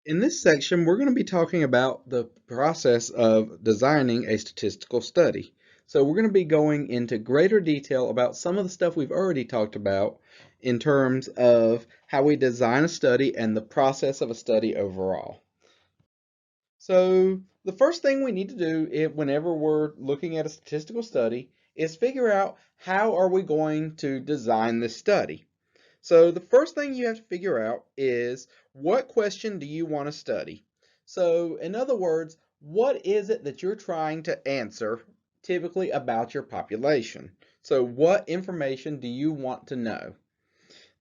In this section, we're going to be talking about the process of designing a statistical study. So we're going to be going into greater detail about some of the stuff we've already talked about in terms of how we design a study and the process of a study overall. So the first thing we need to do whenever we're looking at a statistical study is figure out how are we going to design this study. So the first thing you have to figure out is what question do you want to study? So in other words, what is it that you're trying to answer typically about your population? So what information do you want to know?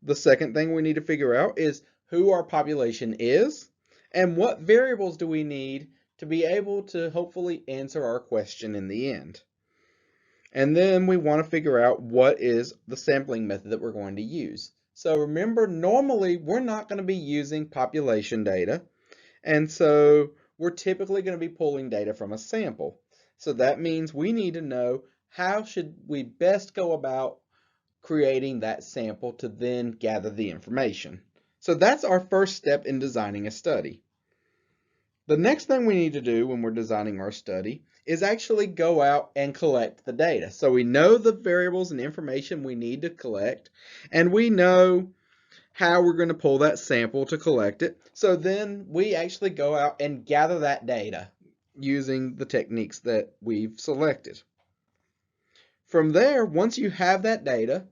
The second thing we need to figure out is who our population is and what variables do we need to be able to hopefully answer our question in the end. And then we want to figure out what is the sampling method that we're going to use. So remember, normally we're not going to be using population data, and so we're typically going to be pulling data from a sample. So that means we need to know how should we best go about creating that sample to then gather the information. So that's our first step in designing a study. The next thing we need to do when we're designing our study is actually go out and collect the data. So we know the variables and information we need to collect, and we know how we're going to pull that sample to collect it. So then we actually go out and gather that data using the techniques that we've selected. From there, once you have that data,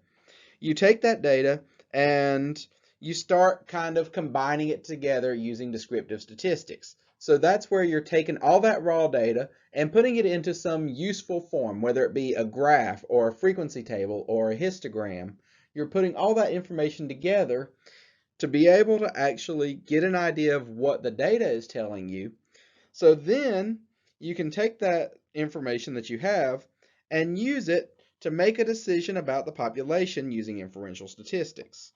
you take that data and you start kind of combining it together using descriptive statistics. So that's where you're taking all that raw data and putting it into some useful form, whether it be a graph or a frequency table or a histogram. You're putting all that information together to be able to actually get an idea of what the data is telling you. So then you can take that information that you have and use it to make a decision about the population using inferential statistics.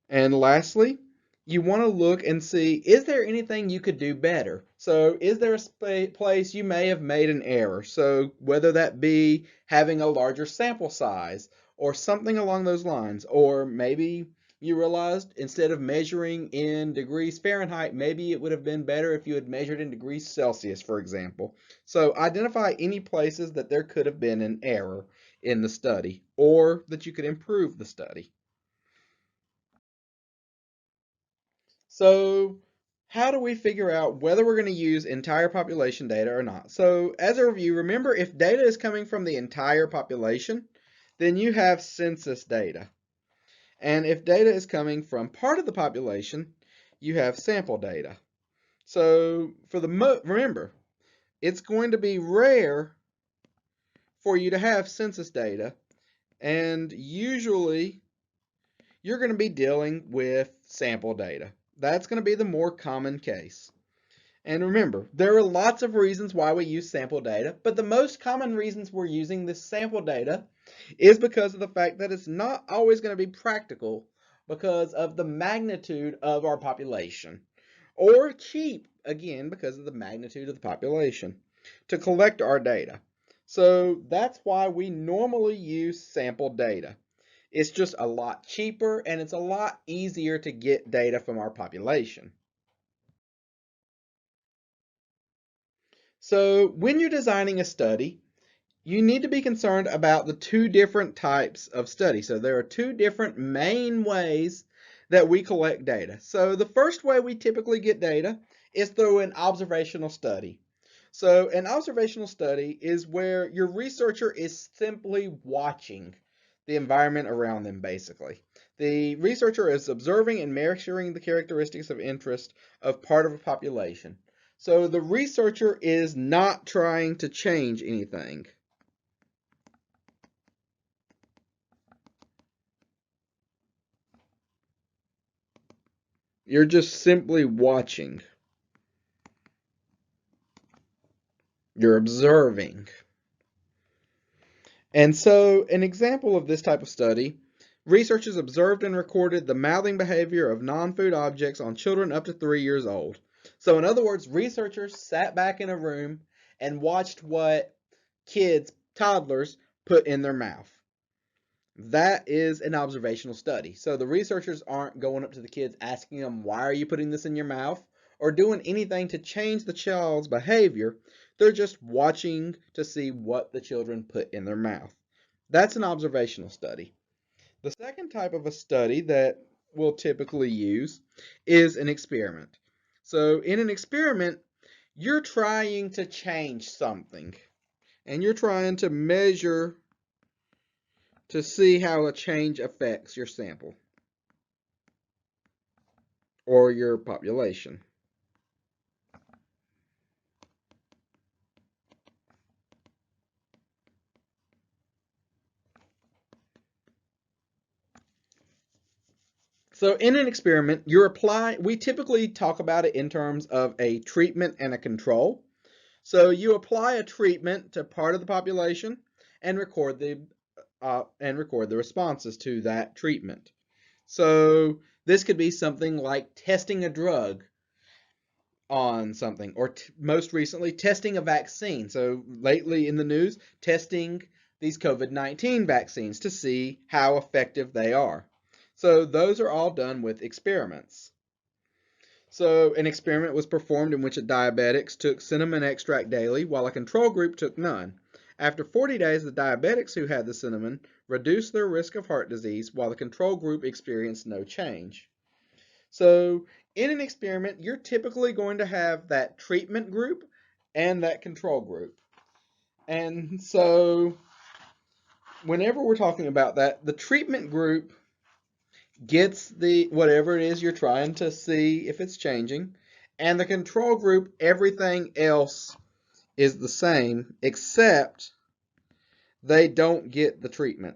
And lastly, you want to look and see, is there anything you could do better? So is there a place you may have made an error? So whether that be having a larger sample size or something along those lines, or maybe you realized instead of measuring in degrees Fahrenheit, maybe it would have been better if you had measured in degrees Celsius, for example. So identify any places that there could have been an error in the study or that you could improve the study. So how do we figure out whether we're going to use entire population data or not? So as a review, remember if data is coming from the entire population, then you have census data. And if data is coming from part of the population, you have sample data. So for remember, it's going to be rare for you to have census data, and usually you're going to be dealing with sample data. That's going to be the more common case. And remember, there are lots of reasons why we use sample data, but the most common reasons we're using this sample data is because of the fact that it's not always going to be practical because of the magnitude of our population, or cheap, again, because of the magnitude of the population, to collect our data. So that's why we normally use sample data. It's just a lot cheaper and it's a lot easier to get data from our population. So when you're designing a study, you need to be concerned about the two different types of study. So there are two different main ways that we collect data. So the first way we typically get data is through an observational study. So an observational study is where your researcher is simply watching the environment around them, basically. The researcher is observing and measuring the characteristics of interest of part of a population. So the researcher is not trying to change anything. You're just simply watching. You're observing. And so an example of this type of study, researchers observed and recorded the mouthing behavior of non-food objects on children up to 3 years old. So in other words, researchers sat back in a room and watched what kids, toddlers, put in their mouth. That is an observational study. So the researchers aren't going up to the kids asking them, why are you putting this in your mouth? Or doing anything to change the child's behavior. They're just watching to see what the children put in their mouth. That's an observational study. The second type of a study that we'll typically use is an experiment. So in an experiment, you're trying to change something and you're trying to measure to see how a change affects your sample or your population. So in an experiment, we typically talk about it in terms of a treatment and a control. So you apply a treatment to part of the population and record the responses to that treatment. So this could be something like testing a drug on something, or most recently, testing a vaccine. So lately in the news, testing these COVID-19 vaccines to see how effective they are. So those are all done with experiments. So an experiment was performed in which diabetics took cinnamon extract daily while a control group took none. After 40 days, the diabetics who had the cinnamon reduced their risk of heart disease while the control group experienced no change. So in an experiment, you're typically going to have that treatment group and that control group. And so whenever we're talking about that, the treatment group gets the whatever it is you're trying to see if it's changing, and the control group, everything else is the same except they don't get the treatment.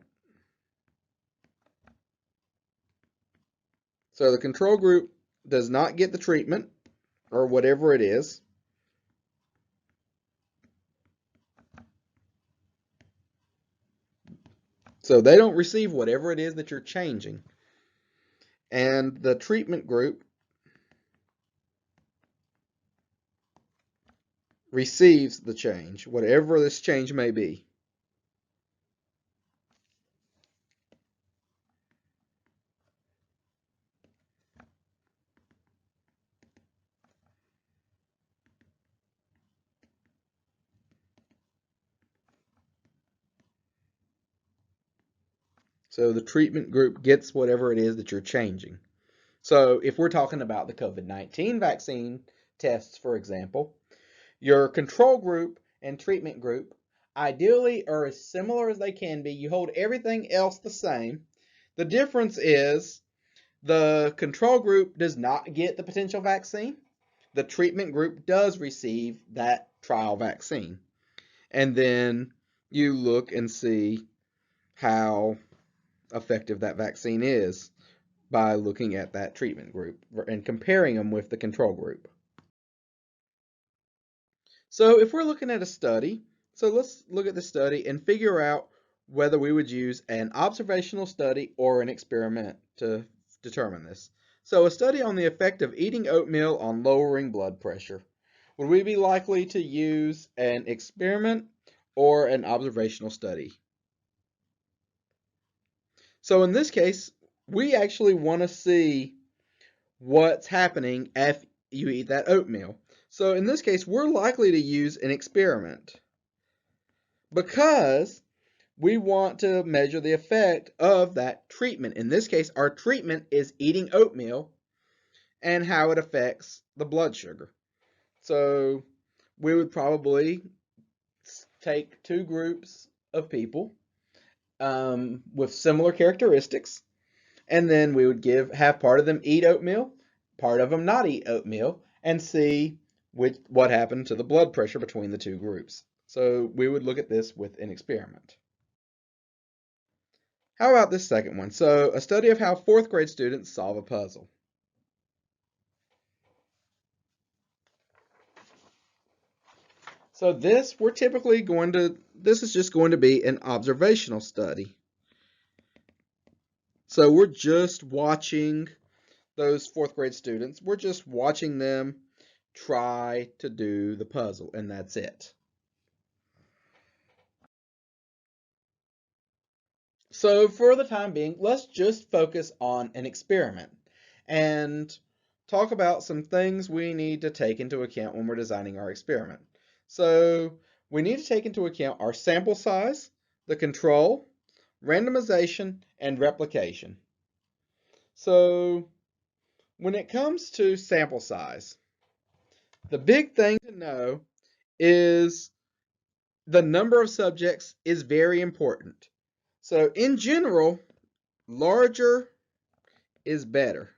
So the control group does not get the treatment or whatever it is. So they don't receive whatever it is that you're changing. And the treatment group receives the change, whatever this change may be. So the treatment group gets whatever it is that you're changing. So if we're talking about the COVID-19 vaccine tests, for example, your control group and treatment group ideally are as similar as they can be. You hold everything else the same. The difference is the control group does not get the potential vaccine. The treatment group does receive that trial vaccine. And then you look and see how effective that vaccine is by looking at that treatment group and comparing them with the control group. So if we're looking at a study, so let's look at the study and figure out whether we would use an observational study or an experiment to determine this. So a study on the effect of eating oatmeal on lowering blood pressure. Would we be likely to use an experiment or an observational study? So in this case, we actually want to see what's happening if you eat that oatmeal. So in this case, we're likely to use an experiment because we want to measure the effect of that treatment. In this case, our treatment is eating oatmeal and how it affects the blood sugar. So we would probably take two groups of people with similar characteristics, and then we would have part of them eat oatmeal, part of them not eat oatmeal, and see what happened to the blood pressure between the two groups. So we would look at this with an experiment. How about this second one? So a study of how fourth grade students solve a puzzle. So this is just going to be an observational study. So we're just watching those fourth grade students. We're just watching them try to do the puzzle, and that's it. So for the time being, let's just focus on an experiment and talk about some things we need to take into account when we're designing our experiment. So we need to take into account our sample size, the control, randomization, and replication. So when it comes to sample size, the big thing to know is the number of subjects is very important. So in general, larger is better.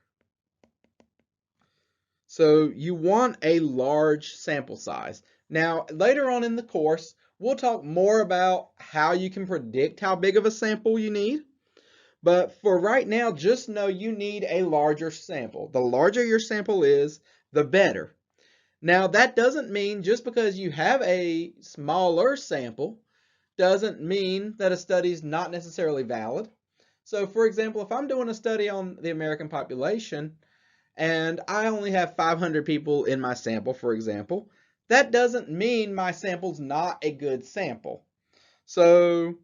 So you want a large sample size. Now, later on in the course, we'll talk more about how you can predict how big of a sample you need. But for right now, just know you need a larger sample. The larger your sample is, the better. Now, that doesn't mean just because you have a smaller sample doesn't mean that a study is not necessarily valid. So, for example, if I'm doing a study on the American population and I only have 500 people in my sample, for example, that doesn't mean my sample's not a good sample. So,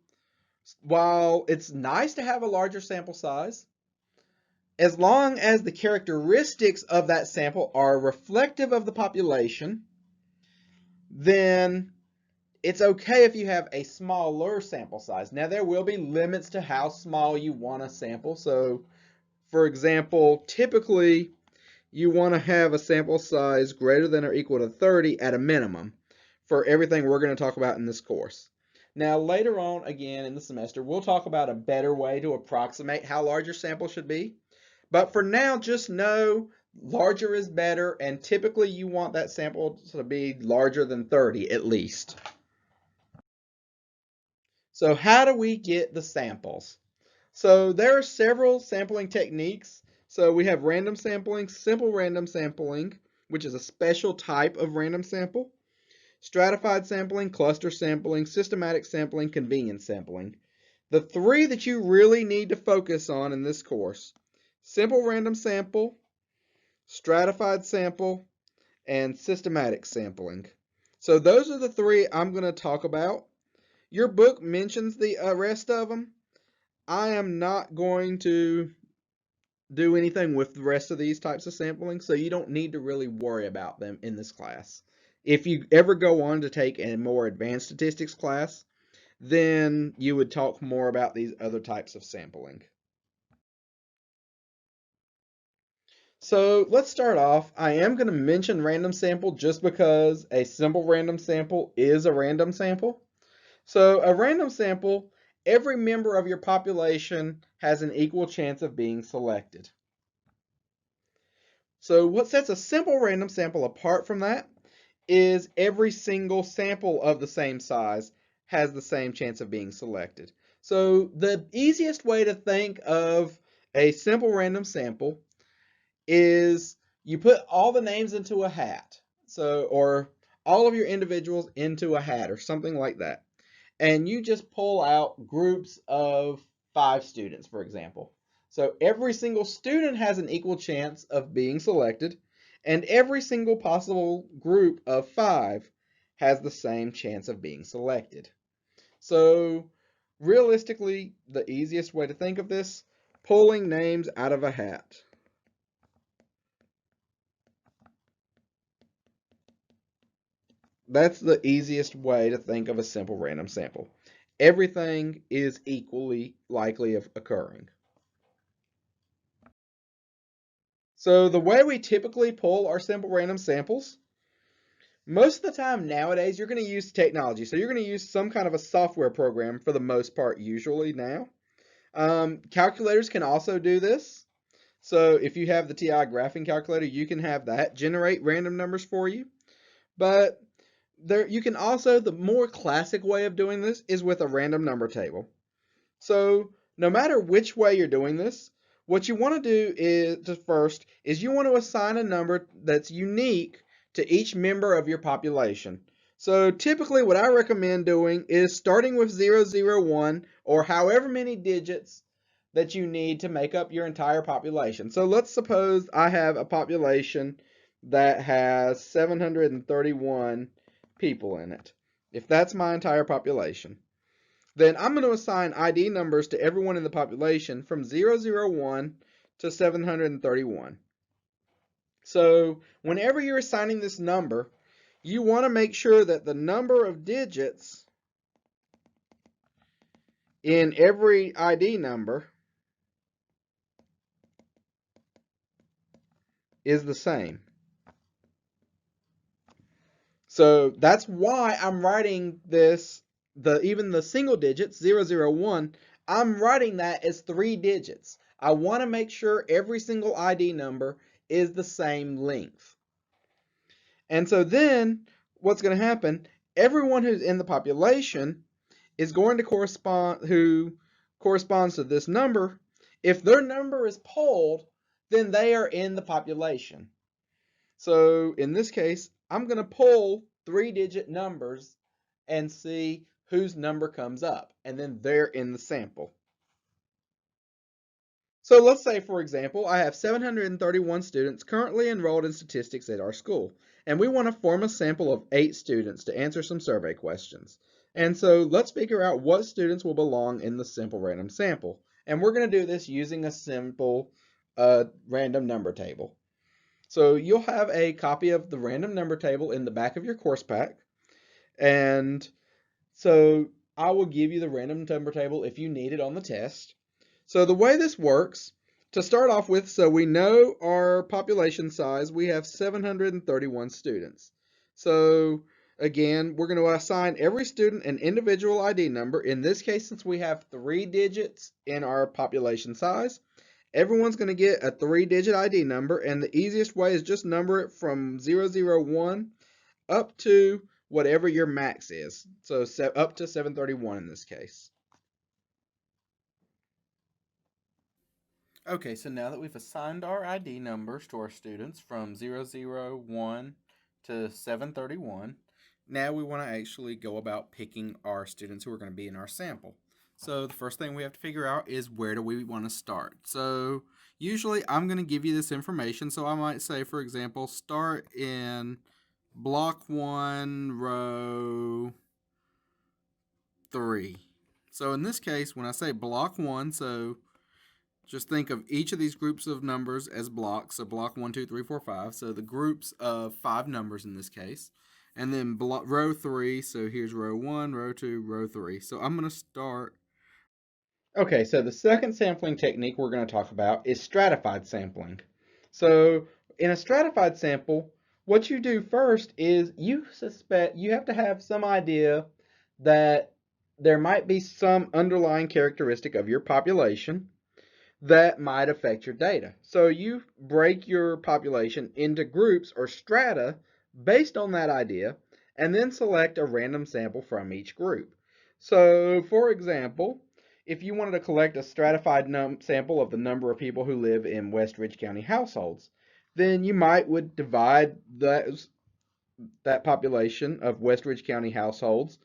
while it's nice to have a larger sample size, as long as the characteristics of that sample are reflective of the population, then it's okay if you have a smaller sample size. Now, there will be limits to how small you want to sample. So, for example, typically you want to have a sample size greater than or equal to 30 at a minimum for everything we're going to talk about in this course. Now, later on, again in the semester, we'll talk about a better way to approximate how large your sample should be. But for now, just know larger is better, and typically you want that sample to be larger than 30 at least. So how do we get the samples? So there are several sampling techniques. So we have random sampling, simple random sampling, which is a special type of random sample, stratified sampling, cluster sampling, systematic sampling, convenience sampling. The three that you really need to focus on in this course: simple random sample, stratified sample, and systematic sampling. So those are the three I'm going to talk about. Your book mentions the rest of them. I am not going to do anything with the rest of these types of sampling, so you don't need to really worry about them in this class. If you ever go on to take a more advanced statistics class, then you would talk more about these other types of sampling. So let's start off. I am going to mention random sample just because a simple random sample is a random sample. So a random sample, every member of your population has an equal chance of being selected. So what sets a simple random sample apart from that is every single sample of the same size has the same chance of being selected. So the easiest way to think of a simple random sample is you put all the names into a hat. Or all of your individuals into a hat or something like that. And you just pull out groups of 5 students, for example. So every single student has an equal chance of being selected, and every single possible group of 5 has the same chance of being selected. So realistically, the easiest way to think of this, pulling names out of a hat. That's the easiest way to think of a simple random sample. Everything is equally likely of occurring. So the way we typically pull our simple random samples, most of the time nowadays you're going to use technology. So you're going to use some kind of a software program for the most part usually now. Calculators can also do this. So if you have the TI graphing calculator, you can have that generate random numbers for you. But you can also, the more classic way of doing this is with a random number table. So no matter which way you're doing this, what you want to do is you want to assign a number that's unique to each member of your population. So typically what I recommend doing is starting with 001 or however many digits that you need to make up your entire population. So let's suppose I have a population that has 731 people in it. If that's my entire population, then I'm going to assign ID numbers to everyone in the population from 001 to 731. So whenever you're assigning this number, you want to make sure that the number of digits in every ID number is the same. So that's why I'm writing this, even the single digits, 001, I'm writing that as 3 digits. I want to make sure every single ID number is the same length. And so then what's going to happen, everyone who's in the population is going to who corresponds to this number. If their number is polled, then they are in the population. So in this case, I'm going to pull 3-digit numbers and see whose number comes up, and then they're in the sample. So let's say, for example, I have 731 students currently enrolled in statistics at our school, and we want to form a sample of 8 students to answer some survey questions. And so let's figure out what students will belong in the simple random sample. And we're going to do this using a simple random number table. So you'll have a copy of the random number table in the back of your course pack. And so I will give you the random number table if you need it on the test. So the way this works, to start off with, so we know our population size, we have 731 students. So again, we're going to assign every student an individual ID number. In this case, since we have 3 digits in our population size, everyone's going to get a 3-digit ID number, and the easiest way is just number it from 001 up to whatever your max is. So up to 731 in this case. Okay, so now that we've assigned our ID numbers to our students from 001 to 731, now we want to actually go about picking our students who are going to be in our sample. So the first thing we have to figure out is where do we want to start. So usually I'm going to give you this information. So I might say, for example, start in block 1, row 3. So in this case, when I say block 1, so just think of each of these groups of numbers as blocks. So block 1, 2, 3, 4, 5. So the groups of 5 numbers in this case. And then row 3. So here's row 1, row 2, row 3. So I'm going to start. Okay, so the second sampling technique we're going to talk about is stratified sampling. So in a stratified sample, what you do first is you have to have some idea that there might be some underlying characteristic of your population that might affect your data. So you break your population into groups or strata based on that idea, and then select a random sample from each group. So for example, if you wanted to collect a stratified sample of the number of people who live in West Ridge County households, then you would divide that population of West Ridge County households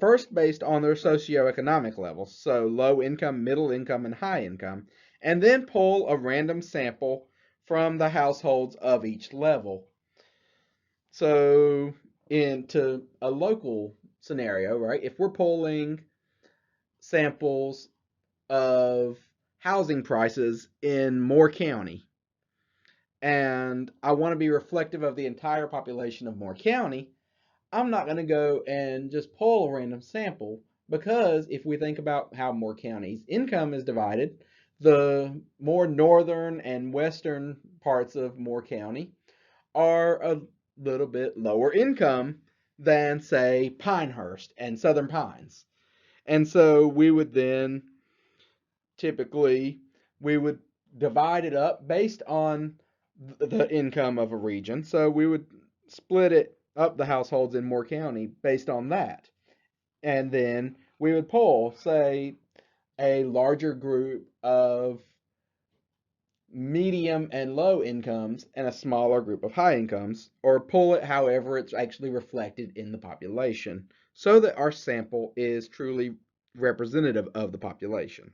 first based on their socioeconomic levels, so low income, middle income, and high income, and then pull a random sample from the households of each level. So into a local scenario, right, if we're pulling samples of housing prices in Moore County, and I want to be reflective of the entire population of Moore County, I'm not going to go and just pull a random sample, because if we think about how Moore County's income is divided, the more northern and western parts of Moore County are a little bit lower income than, say, Pinehurst and Southern Pines. And so we would then typically we would divide it up based on the income of a region. So we would split it up, the households in Moore County, based on that. And then we would pull, say, a larger group of medium and low incomes and a smaller group of high incomes, or pull it however it's actually reflected in the population, so that our sample is truly representative of the population.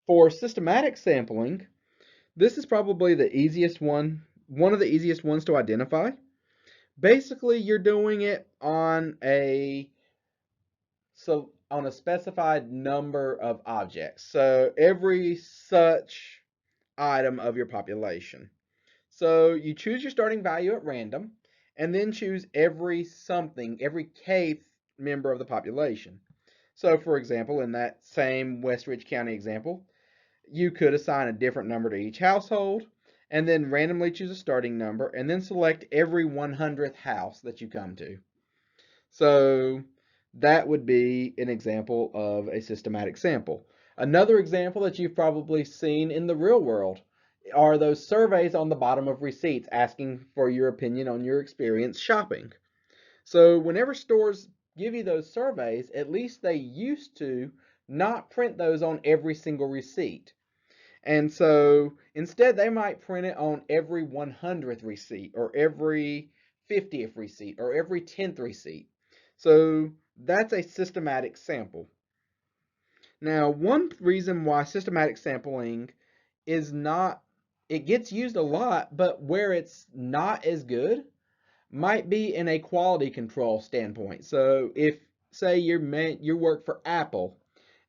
For systematic sampling, this is probably the easiest one of the easiest ones to identify, Basically, you're doing it on a specified number of objects. So every such item of your population. So you choose your starting value at random, and then choose every kth member of the population. So for example, in that same West Ridge County example, you could assign a different number to each household, and then randomly choose a starting number, and then select every 100th house that you come to. So that would be an example of a systematic sample. Another example that you've probably seen in the real world are those surveys on the bottom of receipts asking for your opinion on your experience shopping. So whenever stores give you those surveys, at least they used to not print those on every single receipt. And so instead, they might print it on every 100th receipt, or every 50th receipt, or every 10th receipt. So that's a systematic sample. Now, one reason why systematic sampling is not, it gets used a lot, but where it's not as good might be in a quality control standpoint. So if, say, you work for Apple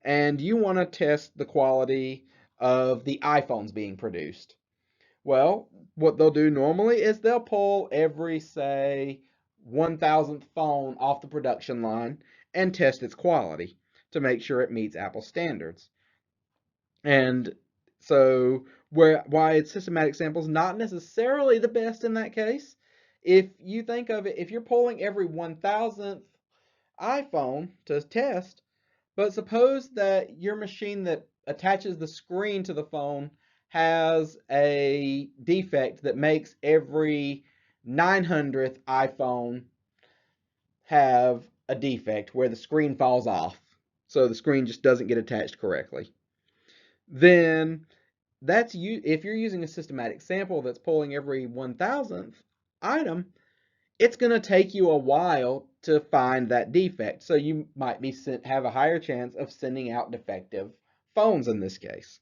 and you want to test the quality of the iPhones being produced. Well, what they'll do normally is they'll pull every, say, 1,000th phone off the production line and test its quality to make sure it meets Apple standards. And so why it's systematic samples not necessarily the best in that case. If you think of it, if you're pulling every 1,000th iPhone to test, but suppose that your machine that attaches the screen to the phone has a defect that makes every 900th iPhone have a defect where the screen falls off. So the screen just doesn't get attached correctly. Then if you're using a systematic sample that's pulling every 1,000th item, it's going to take you a while to find that defect. So you might have a higher chance of sending out defective phones in this case.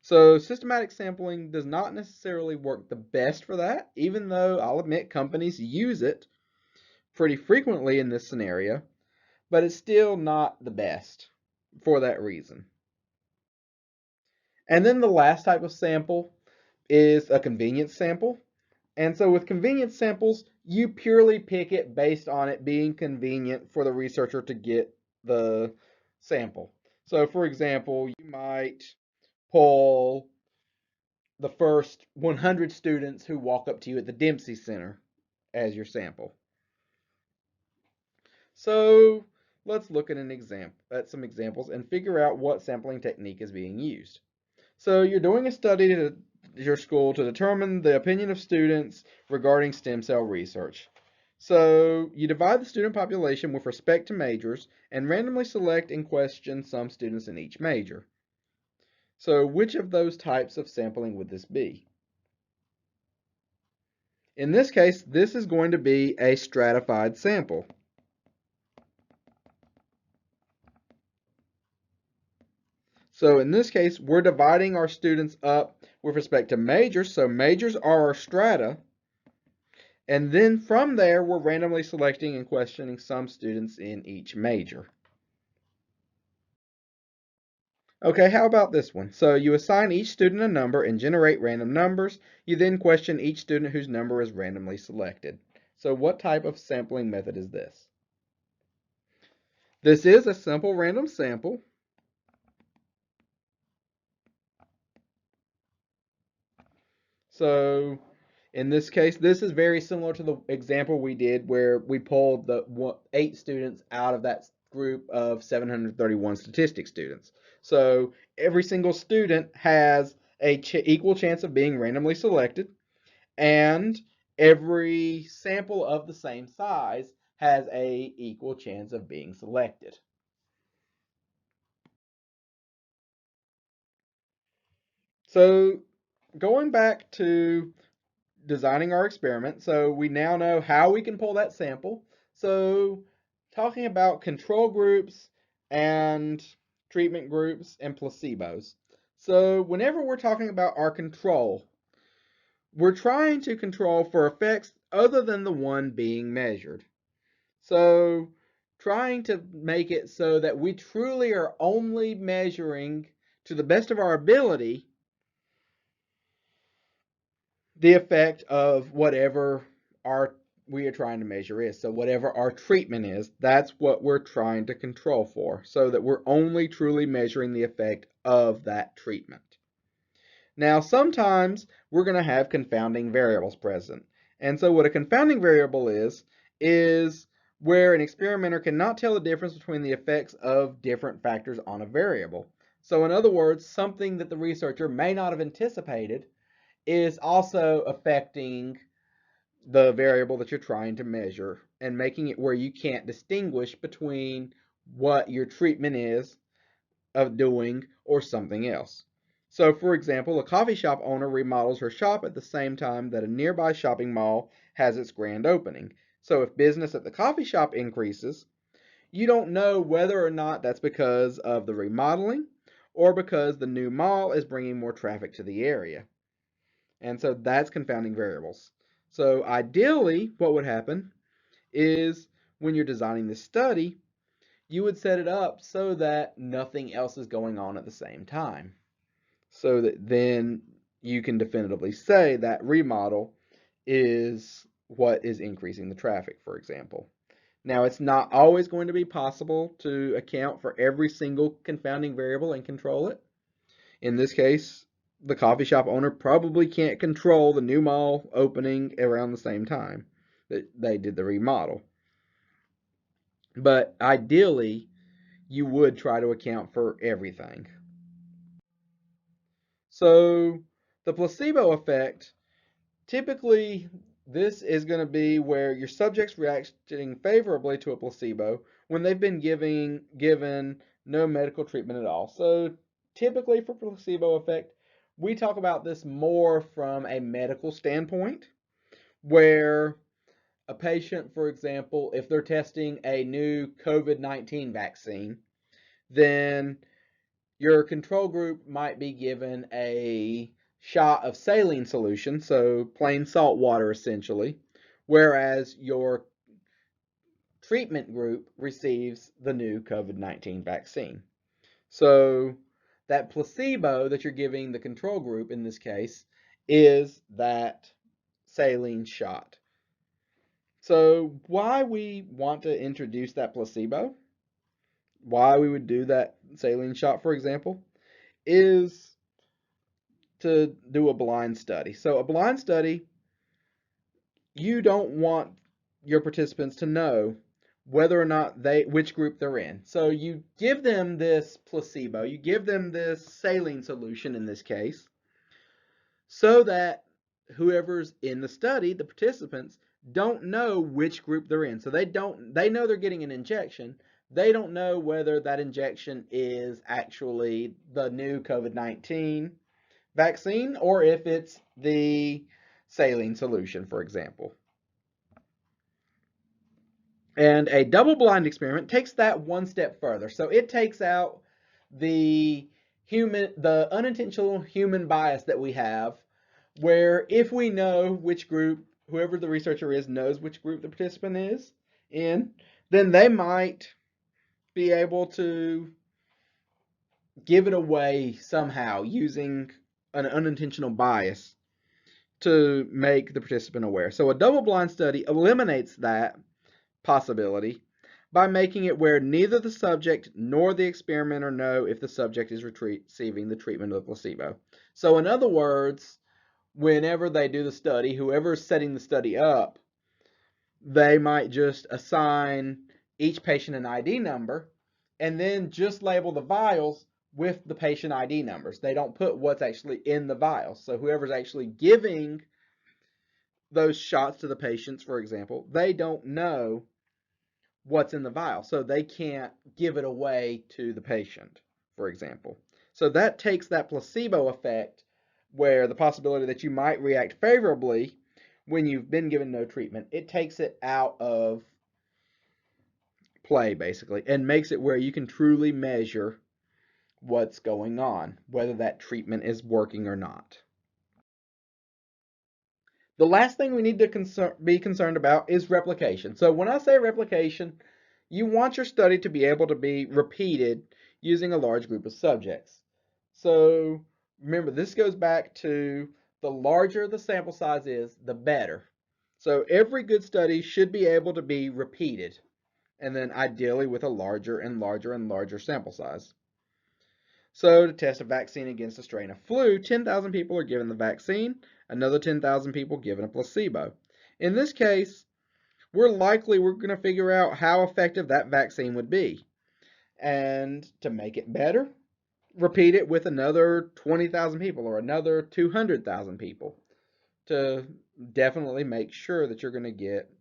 So systematic sampling does not necessarily work the best for that, even though I'll admit companies use it pretty frequently in this scenario, but it's still not the best for that reason. And then the last type of sample is a convenience sample. And so with convenience samples, you purely pick it based on it being convenient for the researcher to get the sample. So for example, you might pull the first 100 students who walk up to you at the Dempsey Center as your sample. So let's look at some examples and figure out what sampling technique is being used. So you're doing a study at your school to determine the opinion of students regarding stem cell research. So you divide the student population with respect to majors and randomly select and question some students in each major. So which of those types of sampling would this be? In this case, this is going to be a stratified sample. So in this case, we're dividing our students up with respect to majors. So majors are our strata. And then from there, we're randomly selecting and questioning some students in each major. Okay, how about this one? So you assign each student a number and generate random numbers. You then question each student whose number is randomly selected. So what type of sampling method is this? This is a simple random sample. So in this case, this is very similar to the example we did where we pulled the 8 students out of that group of 731 statistics students. So every single student has a equal chance of being randomly selected, and every sample of the same size has a equal chance of being selected. So going back to designing our experiment. So we now know how we can pull that sample. So talking about control groups and treatment groups and placebos. So whenever we're talking about our control, we're trying to control for effects other than the one being measured. So trying to make it so that we truly are only measuring to the best of our ability the effect of whatever we are trying to measure is. So whatever our treatment is, that's what we're trying to control for, so that we're only truly measuring the effect of that treatment. Now, sometimes we're going to have confounding variables present. And so what a confounding variable is where an experimenter cannot tell the difference between the effects of different factors on a variable. So in other words, something that the researcher may not have anticipated is also affecting the variable that you're trying to measure and making it where you can't distinguish between what your treatment is of doing or something else. So, for example, a coffee shop owner remodels her shop at the same time that a nearby shopping mall has its grand opening. So, if business at the coffee shop increases, you don't know whether or not that's because of the remodeling or because the new mall is bringing more traffic to the area. And so that's confounding variables. So, ideally, what would happen is when you're designing this study, you would set it up so that nothing else is going on at the same time. So that then you can definitively say that remodel is what is increasing the traffic, for example. Now, it's not always going to be possible to account for every single confounding variable and control it. In this case, the coffee shop owner probably can't control the new mall opening around the same time that they did the remodel. But ideally, you would try to account for everything. So the placebo effect, typically this is going to be where your subject's reacting favorably to a placebo when they've been given no medical treatment at all. So typically for placebo effect, we talk about this more from a medical standpoint, where a patient, for example, if they're testing a new COVID-19 vaccine, then your control group might be given a shot of saline solution, so plain salt water essentially, whereas your treatment group receives the new COVID-19 vaccine. So that placebo that you're giving the control group in this case is that saline shot. So why we want to introduce that placebo, why we would do that saline shot, for example, is to do a blind study. So a blind study, you don't want your participants to know whether or not which group they're in. So you give them this placebo, you give them this saline solution in this case, so that whoever's in the study, the participants, don't know which group they're in. So they know they're getting an injection. They don't know whether that injection is actually the new COVID-19 vaccine or if it's the saline solution, for example. And a double-blind experiment takes that one step further. So it takes out the unintentional human bias that we have, where if we know which group, whoever the researcher is knows which group the participant is in, then they might be able to give it away somehow using an unintentional bias to make the participant aware. So a double-blind study eliminates that possibility by making it where neither the subject nor the experimenter know if the subject is receiving the treatment of the placebo. So in other words, whenever they do the study, whoever's setting the study up, they might just assign each patient an ID number and then just label the vials with the patient ID numbers. They don't put what's actually in the vials. So whoever's actually giving those shots to the patients, for example, they don't know what's in the vial. So they can't give it away to the patient, for example. So that takes that placebo effect, where the possibility that you might react favorably when you've been given no treatment, it takes it out of play, basically, and makes it where you can truly measure what's going on, whether that treatment is working or not. The last thing we need to be concerned about is replication. So when I say replication, you want your study to be able to be repeated using a large group of subjects. So remember, this goes back to the larger the sample size is, the better. So every good study should be able to be repeated, and then ideally with a larger and larger and larger sample size. So to test a vaccine against a strain of flu, 10,000 people are given the vaccine, another 10,000 people given a placebo. In this case, we're going to figure out how effective that vaccine would be. And to make it better, repeat it with another 20,000 people or another 200,000 people to definitely make sure that you're going to get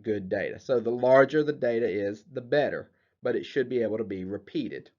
good data. So the larger the data is, the better, but it should be able to be repeated.